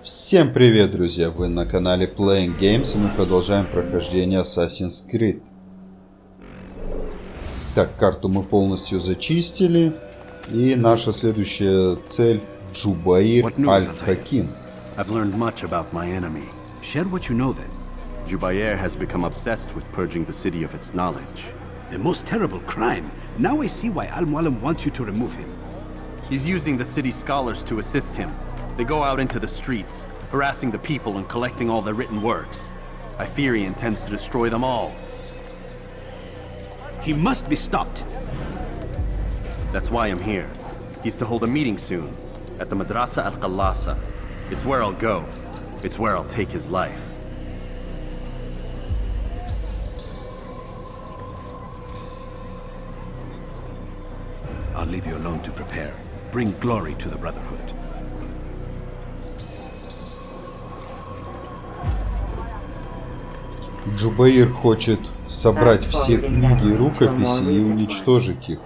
Всем привет, друзья! Вы на канале Playing Games, и мы продолжаем прохождение Assassin's Creed. Так, карту мы полностью зачистили, и наша следующая цель — Джубаир Аль-Хаким. I've learned much about my enemy. Share what you know then. Джубаир has become obsessed with purging the city of its knowledge. The most terrible crime. Now I see why Al-Mualim wants you to remove him. He's using the city scholars to assist him. They go out into the streets, harassing the people and collecting all their written works. I fear he intends to destroy them all. He must be stopped. That's why I'm here. He's to hold a meeting soon, at the Madrasa al-Qallasa. It's where I'll go. It's where I'll take his life. I'll leave you alone to prepare. Bring glory to the Brotherhood. Джубаир хочет собрать все книги и рукописи и уничтожить их.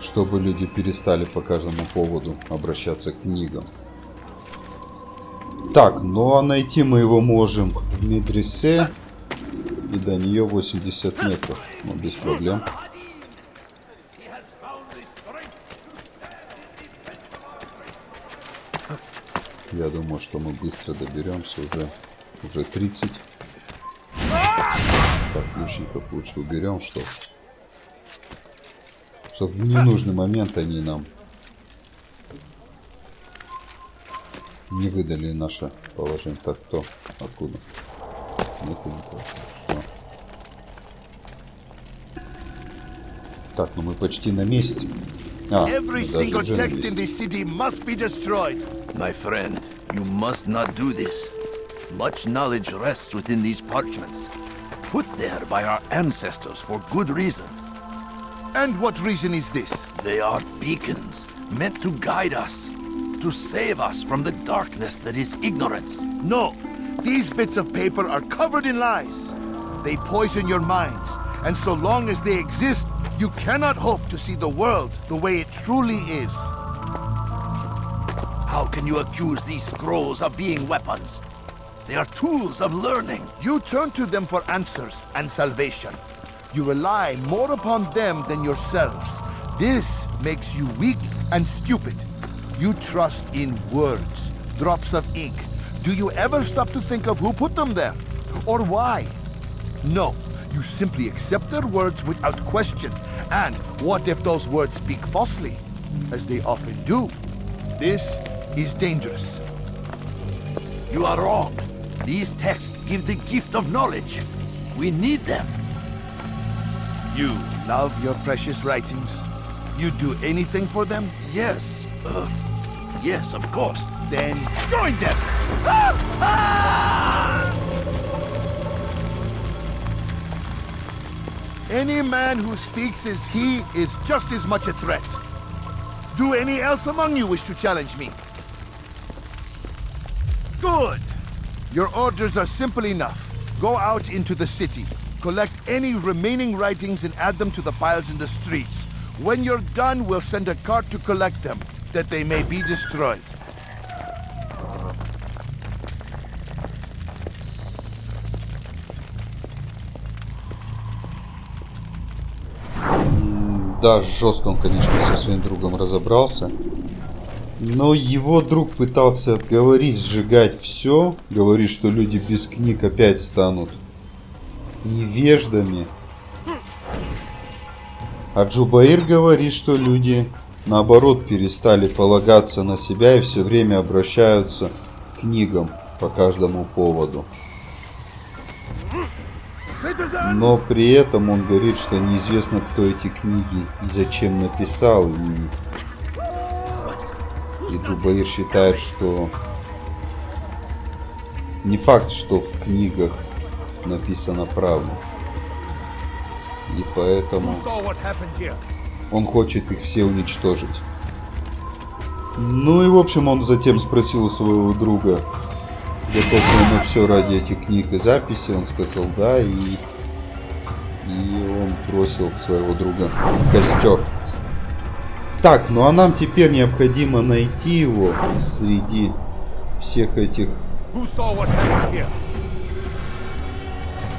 Чтобы люди перестали по каждому поводу обращаться к книгам. Так, ну а найти мы его можем в медресе, и до нее 80 метров, но без проблем. Я думаю, что мы быстро доберемся, уже 30. Так, лучников лучше уберем, чтобы в ненужный момент они нам не выдали наше положение. Так, кто? Откуда? Хорошо. Так, ну мы почти на месте. Every single text in the city must be destroyed. My friend, you must not do this. Much knowledge rests within these parchments, put there by our ancestors for good reason. And what reason is this? They are beacons, meant to guide us, to save us from the darkness that is ignorance. No, these bits of paper are covered in lies. They poison your minds, and so long as they exist, you cannot hope to see the world the way it truly is. How can you accuse these scrolls of being weapons? They are tools of learning. You turn to them for answers and salvation. You rely more upon them than yourselves. This makes you weak and stupid. You trust in words, drops of ink. Do you ever stop to think of who put them there? Or why? No. You simply accept their words without question. And what if those words speak falsely? As they often do. This is dangerous. You are wrong. These texts give the gift of knowledge. We need them. You love your precious writings? You'd do anything for them? Yes. Yes, of course. Then join them! Any man who speaks as he is just as much a threat. Do any else among you wish to challenge me? Good. Your orders are simple enough. Go out into the city, collect any remaining writings and add them to the piles in the streets. When you're done, we'll send a cart to collect them, that they may be destroyed. Да, жестко он, конечно, со своим другом разобрался. Но его друг пытался отговорить, сжигать все. Говорит, что люди без книг опять станут невеждами. А Джубаир говорит, что люди, наоборот, перестали полагаться на себя и все время обращаются к книгам по каждому поводу. Но при этом он говорит, что неизвестно, кто эти книги и зачем написал. И Джубаир считает, что не факт, что в книгах написана правда. И поэтому он хочет их все уничтожить. Ну и в общем он затем спросил у своего друга, готов ли он на все ради этих книг и записей. Он сказал да, и он бросил своего друга в костер. Так, ну а нам теперь необходимо найти его среди всех этих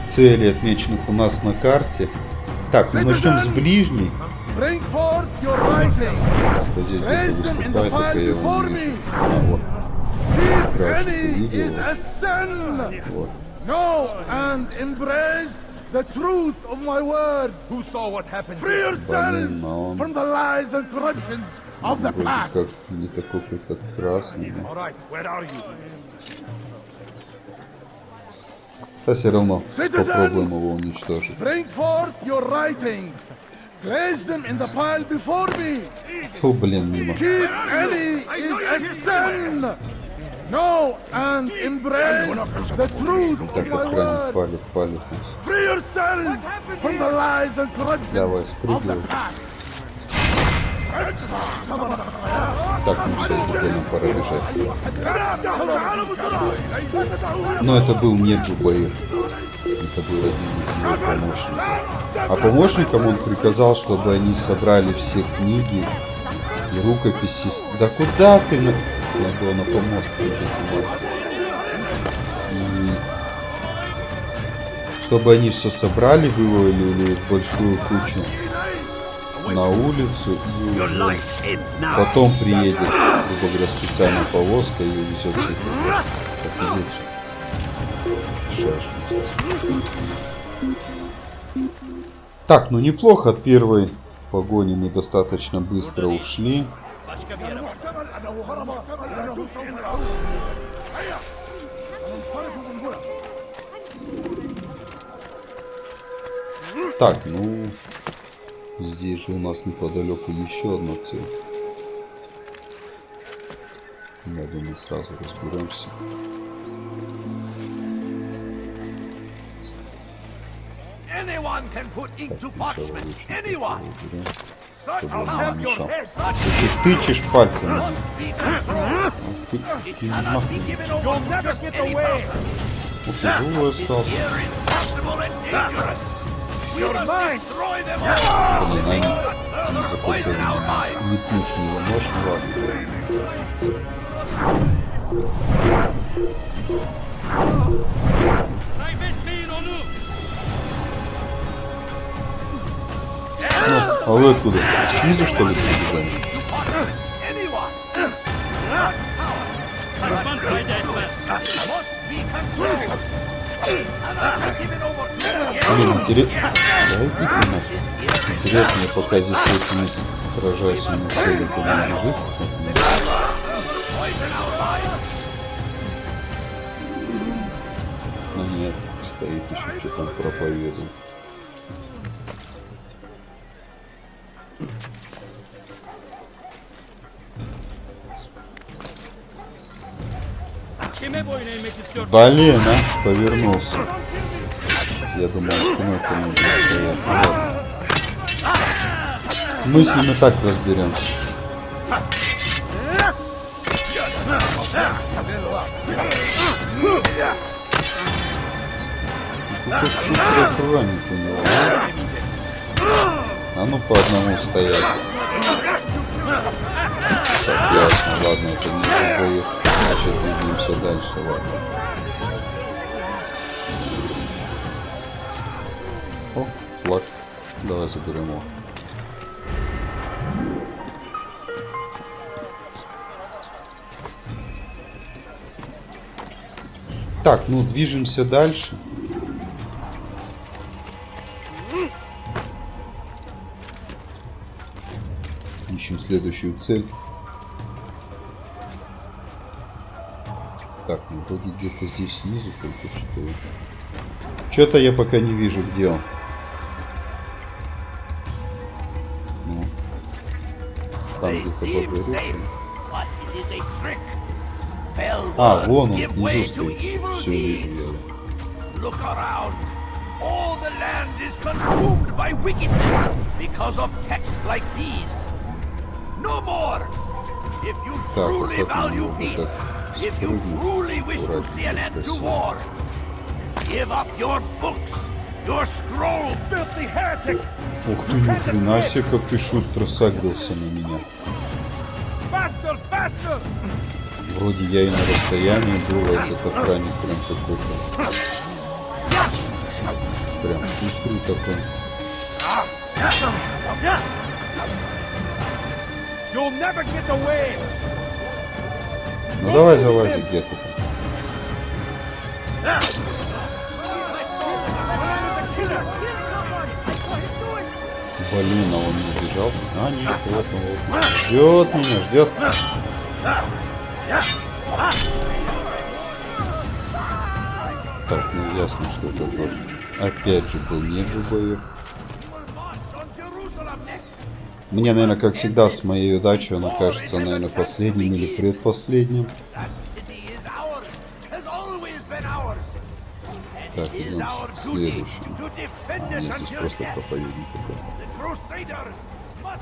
целей, отмеченных у нас на карте. Так, ну начнем с ближней. Вот здесь где-то выступает, только я его не вижу. А, вот. Раньше ты видел его. Вот. The truth of my words. Who saw what happened? Free yourselves from the lies and corruptions of the past. Как не такой какой-то красный. All right, where are you? Да все равно попробуем его уничтожить. Bring forth your writings. Place them in the pile before me. О, блин, мимо. Keep any is a sin. Know and embrace the truth of my words. Free yourself from the lies and corruptions of the past. Так, ну все, теперь нам пора бежать. Но это был не Джубаир. Это был один из его помощников. А помощникам он приказал, чтобы они собрали все книги и рукописи. Да куда ты? Надо было на помост прийти. Чтобы они все собрали, вывалили в большую кучу на улицу и уже потом приедет, грубо говоря, специальная повозка и увезет все это. Так, ну неплохо, от первой погони мы достаточно быстро ушли. Так, ну здесь же у нас неподалеку еще одна цель. Я думаю, сразу разберемся. Чтобы он не мешал. Ты тычешь пальцем. Ты нахуй. Живой остался. Блин, они запутали меня. Не пнуть в него нож, ну ладно. Ну, а вы откуда? Снизу, что ли, прибежали? Блин, интересно, я пока здесь с этими сражаюсь, на цели куда бежит. Ну нет, стоит еще, что там проповедует. Блин, а? Повернулся. Я думал, спиной ко мне будет стоять. Мы с ним и так разберемся. Какой хитрый охранник у него. А ну по одному стоять. Так, ясно. Ладно, это не Джубаир. Сейчас двигаемся дальше, ладно. О, флаг. Давай заберем его. Так, ну движемся дальше. Ищем следующую цель. Так, ну вроде где-то здесь снизу только что-то. Что-то я пока не вижу, где он. Ну. Там где-то подгорел. А, вон он, внизу стоит. Все вижу я. All the land is consumed by wickedness because of texts like these. No more! Так, вот как мы его так спрыгнем. Красиво. Ух ты, ни хрена себе, как ты шустро сагрился на меня. Вроде я и на расстоянии был, а этот охранник прям какой-то. Прям шустрый такой. Ну давай залази где-то там. Блин, а он не бежал. А, нет, вот он. Ждет меня, ждет. Так, ну ясно, что это тоже. Опять же был не Джубаир. Мне, наверное, как всегда, с моей удачей он окажется, наверное, последним или предпоследним. Так, идем к следующему. А, нет, здесь просто проповедник какой-то.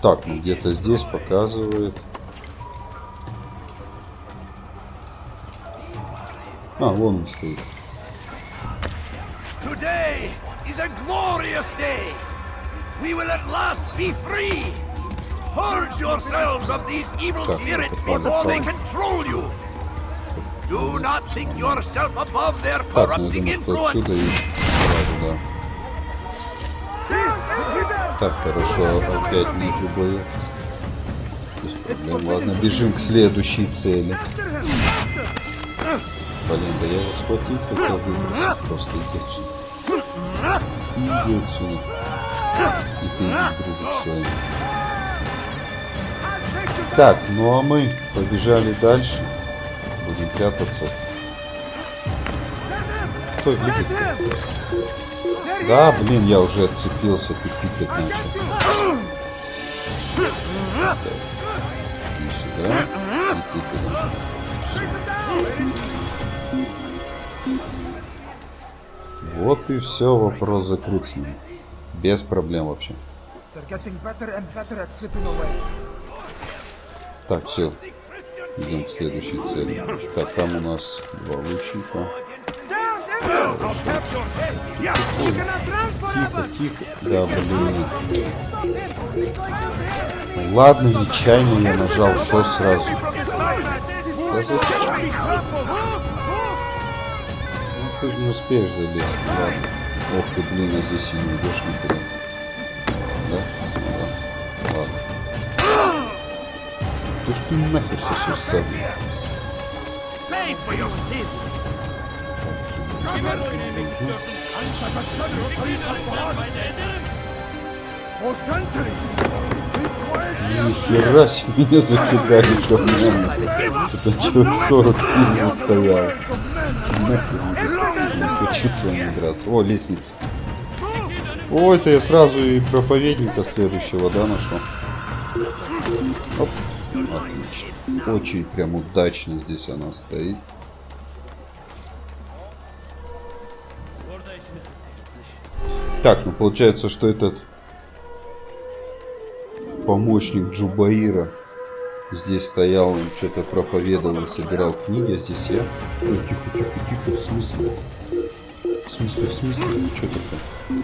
Так, ну где-то здесь показывает. А, вон он стоит. Today is a glorious day. We will at last be free. Purge yourselves of these evil spirits before they control you. Do not think yourself above their Так, ну я corrupting думаю, что influence. отсюда и сразу, да. Так, хорошо, опять не Джубаир. Без проблем. Ладно, бежим к следующей цели. Блин, да я его схватить хотел выбросить. Просто иди отсюда. Иди отсюда. И ты иди друг своим. Так, ну а мы побежали дальше. Будем прятаться. Стой, глядит. Да, блин, я уже отцепился, ты пикать начал. Так. Иди сюда. И ты туда. Вот и все, вопрос закрыт с ним. Без проблем вообще. Так, все. Идем к следующей цели. Так, там у нас два лучника. Тихо, тихо. Да, блин. Ладно, нечаянно я нажал, что сразу. Да зачем? Ну ты не успеешь залезть, ладно. Ох ты, блин, а здесь и не уйдешь никуда. Да? Да. Ладно. Ты ж ты нахер все сам. Нихера себе меня закидали говнями. Это человек 40 ниже стоял. Нахер не хочу с вами драться. О, лестница. О, это я сразу и проповедника следующего, да, нашел. Оп. Отлично. Очень прям удачно здесь она стоит. Так, ну получается, что этот помощник Джубаира здесь стоял, он что-то проповедовал, собирал книги, а здесь я. Ой, тихо, тихо, тихо, в смысле? В смысле, в смысле? Что такое?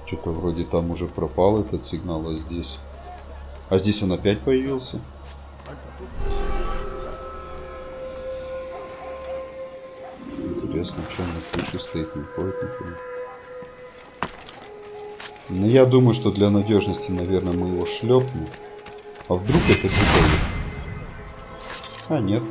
Что-то вроде там уже пропал этот сигнал, а здесь... А здесь он опять появился. Интересно, что он на крыше стоит, не ходит никуда. Но я думаю, что для надежности, наверное, мы его шлепнем. А вдруг это Джубаир? А, нет.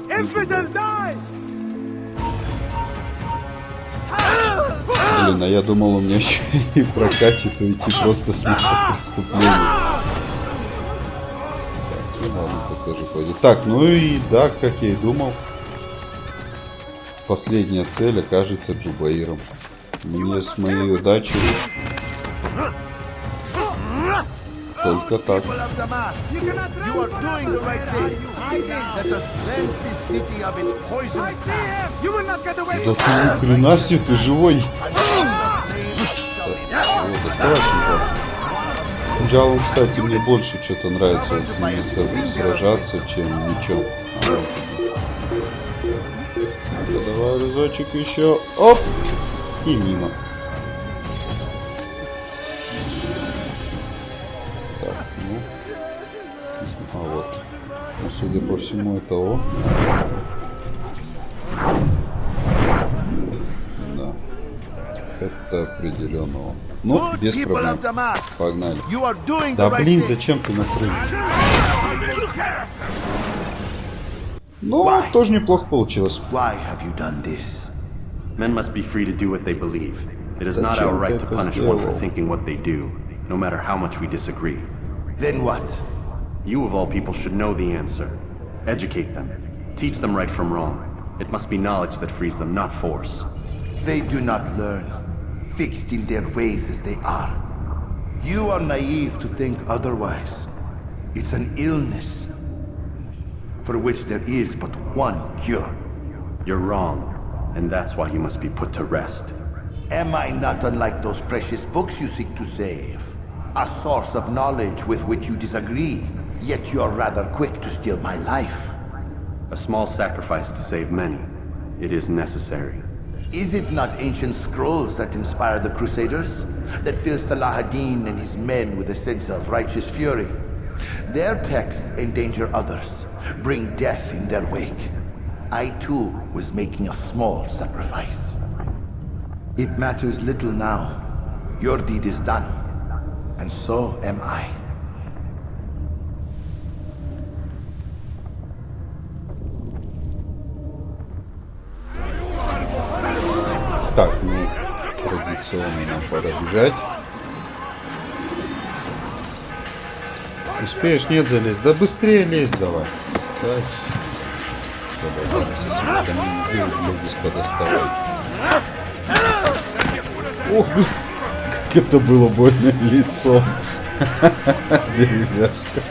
Блин, а я думал, у меня еще и прокатит уйти просто с места преступления. Ладно, тут тоже пойдет. Так, ну и да, как я и думал. Последняя цель окажется Джубаиром. Мне с моей удачей только так. Да ты ни хрена себе, ты живой. Вот, доставай сюда. Кинжалом, кстати, мне больше что-то нравится вот с ними сражаться, чем мечом. Давай разочек еще. Оп! И мимо. Так, ну. А вот. Ну, судя по всему, это О. Да. Это определенно О. Ну, без проблем. Погнали. Да блин, зачем ты накрыл? Ну, тоже неплохо получилось. Men must be free to do what they believe. It is not our right to punish one for thinking what they do, no matter how much we disagree. Then what? You of all people should know the answer. Educate them. Teach them right from wrong. It must be knowledge that frees them, not force. They do not learn, fixed in their ways as they are. You are naive to think otherwise. It's an illness for which there is but one cure. You're wrong, and that's why you must be put to rest. Am I not unlike those precious books you seek to save? A source of knowledge with which you disagree, yet you are rather quick to steal my life. A small sacrifice to save many. It is necessary. Is it not ancient scrolls that inspire the Crusaders? That fill Salah ad-Din and his men with a sense of righteous fury? Their texts endanger others, bring death in their wake. I too was making a small sacrifice. It matters little now. Your deed is done, and so am I. Так, ну, традиционно нам пора бежать. Успеешь? Нет, залезть. Да быстрее лезь давай. Так. Блядь, здесь подоставай. Ох, блин, как это было больно лицом. Деревяшка.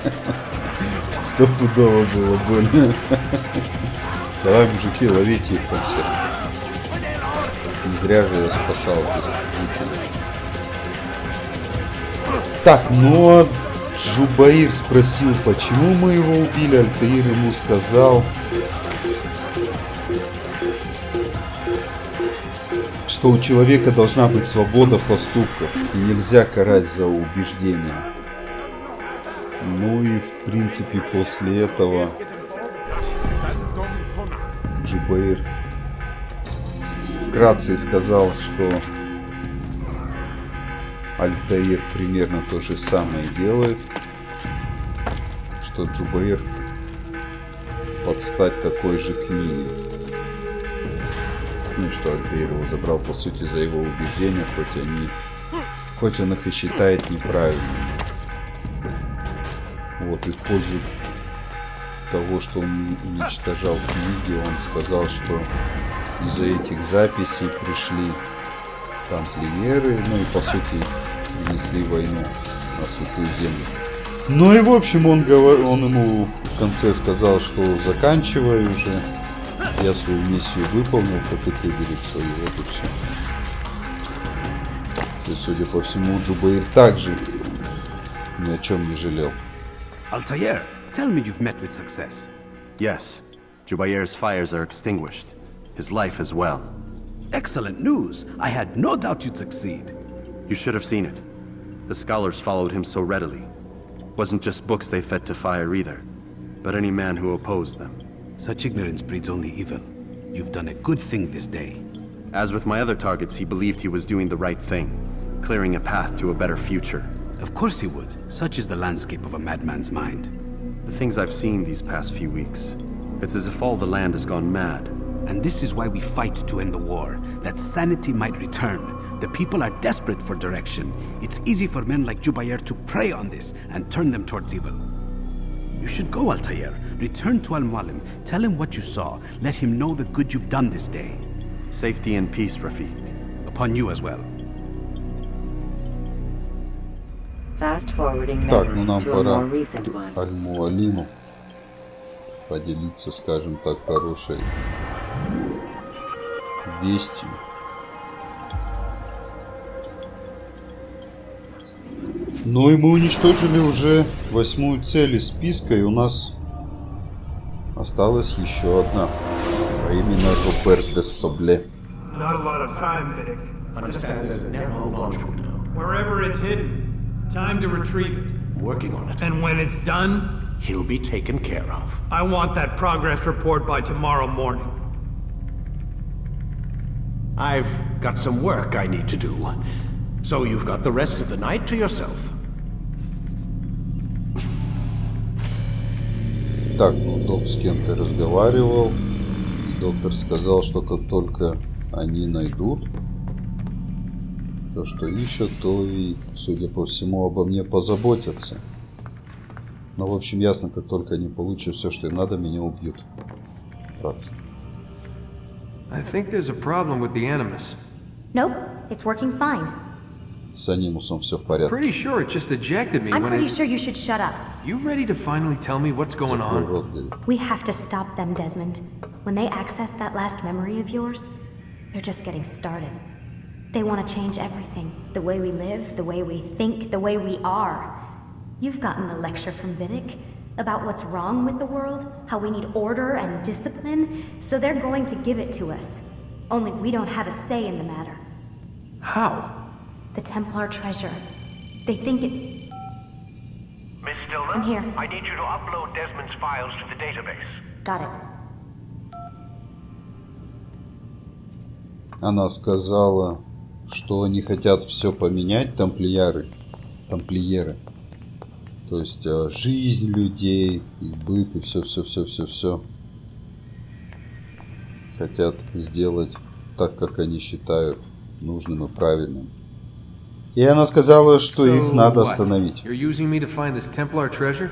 Стопудово было больно. Давай, мужики, ловите их там всех. Не зря же я спасал здесь жителей. Так, ну а Джубаир спросил, почему мы его убили. Альтаир ему сказал, что у человека должна быть свобода в поступках, и нельзя карать за убеждения. Ну и в принципе после этого Джубаир вкратце сказал, что Альтаир примерно то же самое делает, что Джубаир под стать такой же книге. Ну и что Альтаир его забрал по сути за его убеждения, хоть он их и считает неправильными. Вот, и в пользу того, что он уничтожал книги, он сказал, что из-за этих записей пришли тамплиеры, ну и по сути внесли войну на Святую Землю. Ну и в общем он ему в конце сказал, что заканчивай уже, я свою миссию выполнил, как и ты берет свою, вот и все. То есть, судя по всему, Джубаир также ни о чем не жалел. Altair, tell me you've met with success. Yes, Jubair's fires are extinguished. His life as well. Excellent news. I had no doubt you'd succeed. You should have seen it. The scholars followed him so readily. Wasn't just books they fed to fire either, but any man who opposed them. Such ignorance breeds only evil. You've done a good thing this day. As with my other targets, he believed he was doing the right thing, clearing a path to a better future. Of course he would. Such is the landscape of a madman's mind. The things I've seen these past few weeks, it's as if all the land has gone mad. And this is why we fight to end the war, that sanity might return. The people are desperate for direction. It's easy for men like Jubair to prey on this and turn them towards evil. You should go, Altair. Return to Al-Mualim. Tell him what you saw. Let him know the good you've done this day. Safety and peace, Rafiq. Upon you as well. Так, ну нам пора к Аль-Муалиму поделиться, скажем так, хорошей вестью. Ну и мы уничтожили уже 8-ю цель из списка, и у нас осталась еще одна. А именно Роберт де Собле. Not a lot of time, Vidic. Understand there's a narrow launch window. Wherever it's hidden, time to retrieve it. Working on it. And when it's done, He'll be taken care of. I want that progress report by tomorrow morning. I've got some work I need to do. So you've got the rest of the night to yourself. Так, ну док с кем-то разговаривал. И доктор сказал, что как только они найдут то, что ищут, то и, судя по всему, обо мне позаботятся. Но, в общем, ясно, как только они получат все, что им надо, меня убьют. Братцы. I think there's a problem with the Animus. Nope, it's working fine. С Анимусом все в порядке. Pretty sure it just ejected me I'm when pretty it... sure you should shut up. You ready to finally tell me what's going on? Рот говорит. We have to stop them, Desmond. When they access that last memory of yours, they're just getting started. They want to change everything. The way we live, the way we think, the way we are. You've gotten the lecture from Vidic about what's wrong with the world, how we need order and discipline, so they're going to give it to us. Only we don't have a say in the matter. How? The Templar treasure. They think it... Miss Stillman? I'm here. I need you to upload Desmond's files to the database. Got it. Она сказала, что они хотят все поменять, тамплиеры. То есть жизнь людей, их быт и все. Хотят сделать так, как они считают нужным и правильным. И она сказала, что их надо остановить. You're using me to find this Templar treasure?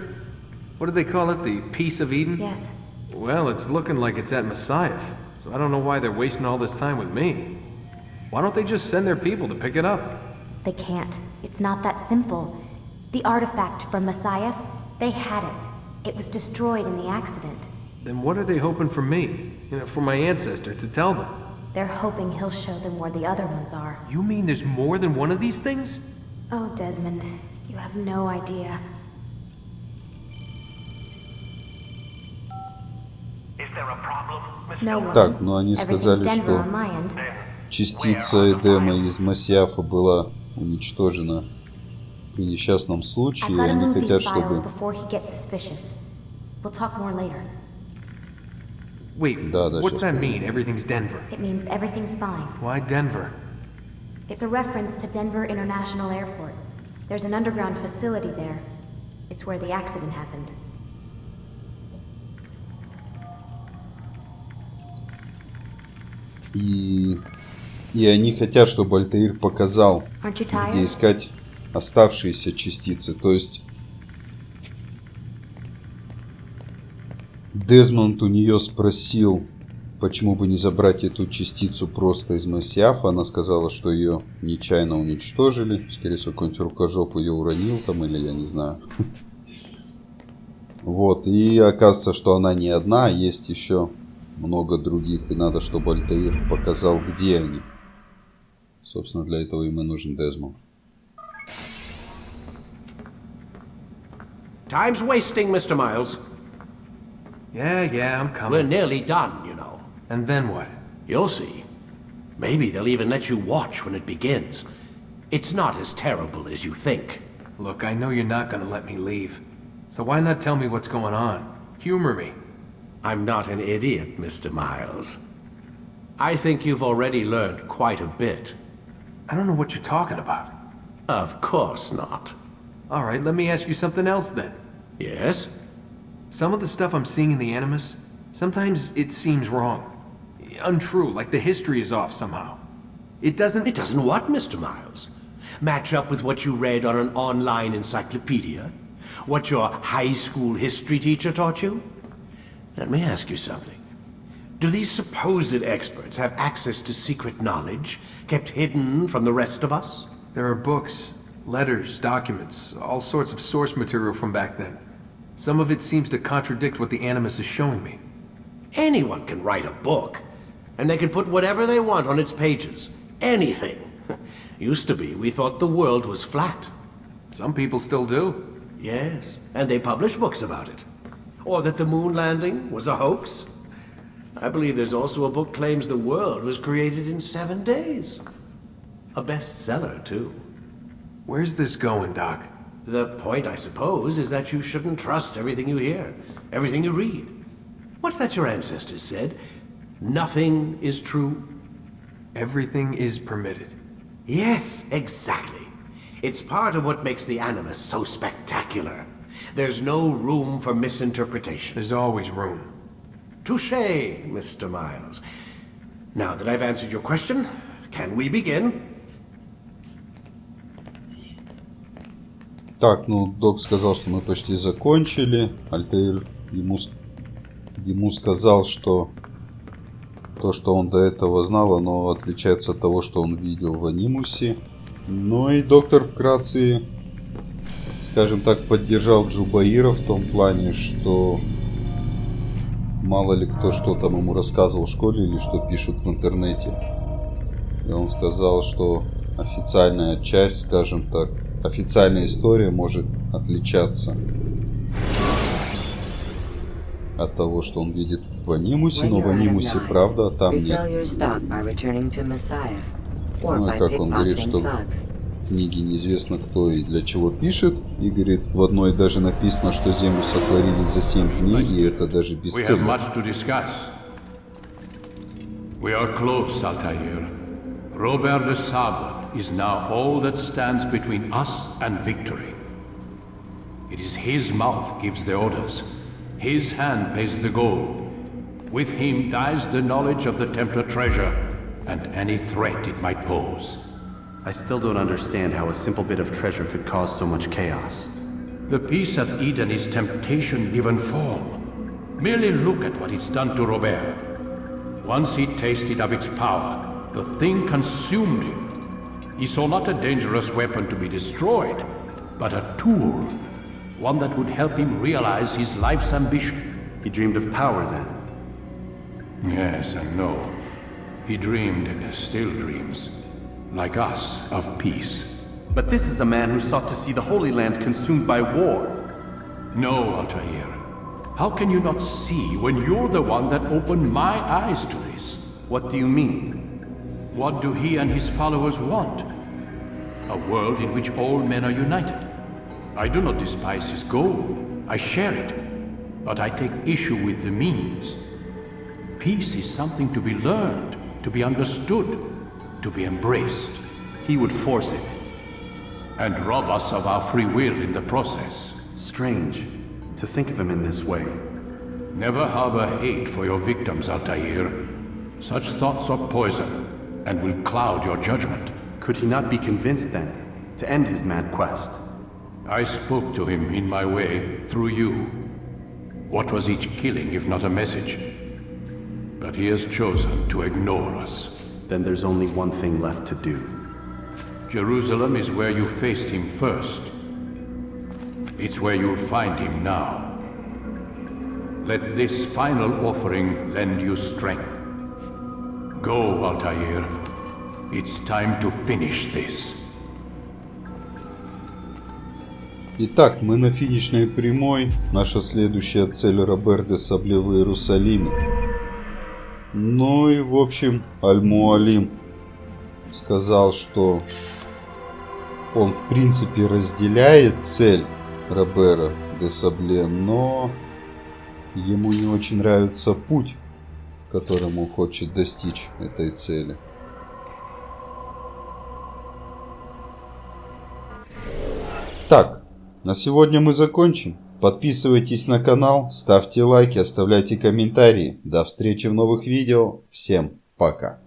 What do they call it? The Piece of Eden? Yes. Well, it's looking like it's at Messiah, so I don't know why they're wasting all this time with me. Why don't they just send their people to pick it up? They can't. It's not that simple. The artifact from Messiah, they had it. It was destroyed in the accident. Then what are they hoping for me? You know, for my ancestor to tell them? They're hoping he'll show them where the other ones are. You mean there's more than one of these things? Oh, Desmond, you have no idea. Is there a problem, Miss No Stillman? one. Так, но они Everything's сказали, Denver что on my end. частица Эдема из Масьяфа была уничтожена при несчастном I've случае, и got to они move хотят, these files чтобы... before he gets suspicious. We'll talk more later. Wait, Да, what's сейчас that понял. mean, everything's Denver? It means everything's fine. Why Denver? It's a reference to Denver International Airport. There's an underground facility there. It's where the accident happened. И они хотят, чтобы Альтаир показал, Aren't you где tired? искать оставшиеся частицы. То есть Дезмонд у нее спросил, почему бы не забрать эту частицу просто из Масьяфа. Она сказала, что ее нечаянно уничтожили. Скорее всего, какой-нибудь рукожоп ее уронил там, или я не знаю. Вот, и оказывается, что она не одна, а есть еще много других. И надо, чтобы Альтаир показал, где они. Собственно, для этого им и нужен Дезмонд. Time's wasting, Mr. Miles. Yeah, I'm We're coming. nearly done, you know. And then what? You'll see. Maybe they'll even let you watch when it begins. It's not as terrible as you think. Look, I know you're not gonna let me leave. So why not tell me what's going on? Humor me. I'm not an idiot, Mr. Miles. I think you've already learned quite a bit. I don't know what you're talking about. Of course not. All right, let me ask you something else then. Yes? Some of the stuff I'm seeing in the Animus, sometimes it seems wrong. Untrue, like the history is off somehow. It doesn't... It doesn't what, Mr. Miles? Match up with what you read on an online encyclopedia? What your high school history teacher taught you? Let me ask you something. Do these supposed experts have access to secret knowledge kept hidden from the rest of us? There are books, letters, documents, all sorts of source material from back then. Some of it seems to contradict what the Animus is showing me. Anyone can write a book, and they can put whatever they want on its pages. Anything. Used to be, we thought the world was flat. Some people still do. Yes, and they publish books about it. Or that the moon landing was a hoax. I believe there's also a book claims the world was created in 7 days. A bestseller, too. Where's this going, Doc? The point, I suppose, is that you shouldn't trust everything you hear, everything you read. What's that your ancestors said? Nothing is true. Everything is permitted. Yes, exactly. It's part of what makes the Animus so spectacular. There's no room for misinterpretation. There's always room. Touché, Mr. Miles. Now that I've answered your question, can we begin? Так, ну, док сказал, что мы почти закончили. Альтаир ему сказал, что то, что он до этого знал, оно отличается от того, что он видел в Анимусе. Ну и доктор вкратце, скажем так, поддержал Джубаира в том плане, что мало ли кто что там ему рассказывал в школе или что пишут в интернете. И он сказал, что официальная часть, скажем так, официальная история может отличаться от того, что он видит в Анимусе, но в Анимусе правда, а там нет. Ну и как он говорит, что в книге неизвестно кто и для чего пишет. И говорит, в одной даже написано, что Землю сотворили за 7 дней, и это даже бесцельно. Robert de Sable is now all that stands between us and victory. It is his mouth gives the orders. His hand pays the gold. With him dies the knowledge of the Templar treasure and any threat it might pose. I still don't understand how a simple bit of treasure could cause so much chaos. The peace of Eden is temptation given form. Merely look at what it's done to Robert. Once he tasted of its power, the thing consumed him. He saw not a dangerous weapon to be destroyed, but a tool. One that would help him realize his life's ambition. He dreamed of power then? Yes and no. He dreamed, still dreams, like us, of peace. But this is a man who sought to see the Holy Land consumed by war. No, Altair. How can you not see when you're the one that opened my eyes to this? What do you mean? What do he and his followers want? A world in which all men are united. I do not despise his goal. I share it. But I take issue with the means. Peace is something to be learned, to be understood, to be embraced. He would force it. And rob us of our free will in the process. Strange to think of him in this way. Never harbor hate for your victims, Altair. Such thoughts are poison and will cloud your judgment. Could he not be convinced then to end his mad quest? I spoke to him in my way, through you. What was each killing if not a message? But he has chosen to ignore us. Then there's only one thing left to do. Jerusalem is where you faced him first. It's where you'll find him now. Let this final offering lend you strength. Go, Altair. It's time to finish this. Итак, мы на финишной прямой. Наша следующая цель — Робер де Сабле в Иерусалиме. Ну и в общем, Аль-Муалим сказал, что он в принципе разделяет цель Робера де Сабле, но ему не очень нравится путь, которым он хочет достичь этой цели. Так, на сегодня мы закончим. Подписывайтесь на канал, ставьте лайки, оставляйте комментарии. До встречи в новых видео. Всем пока.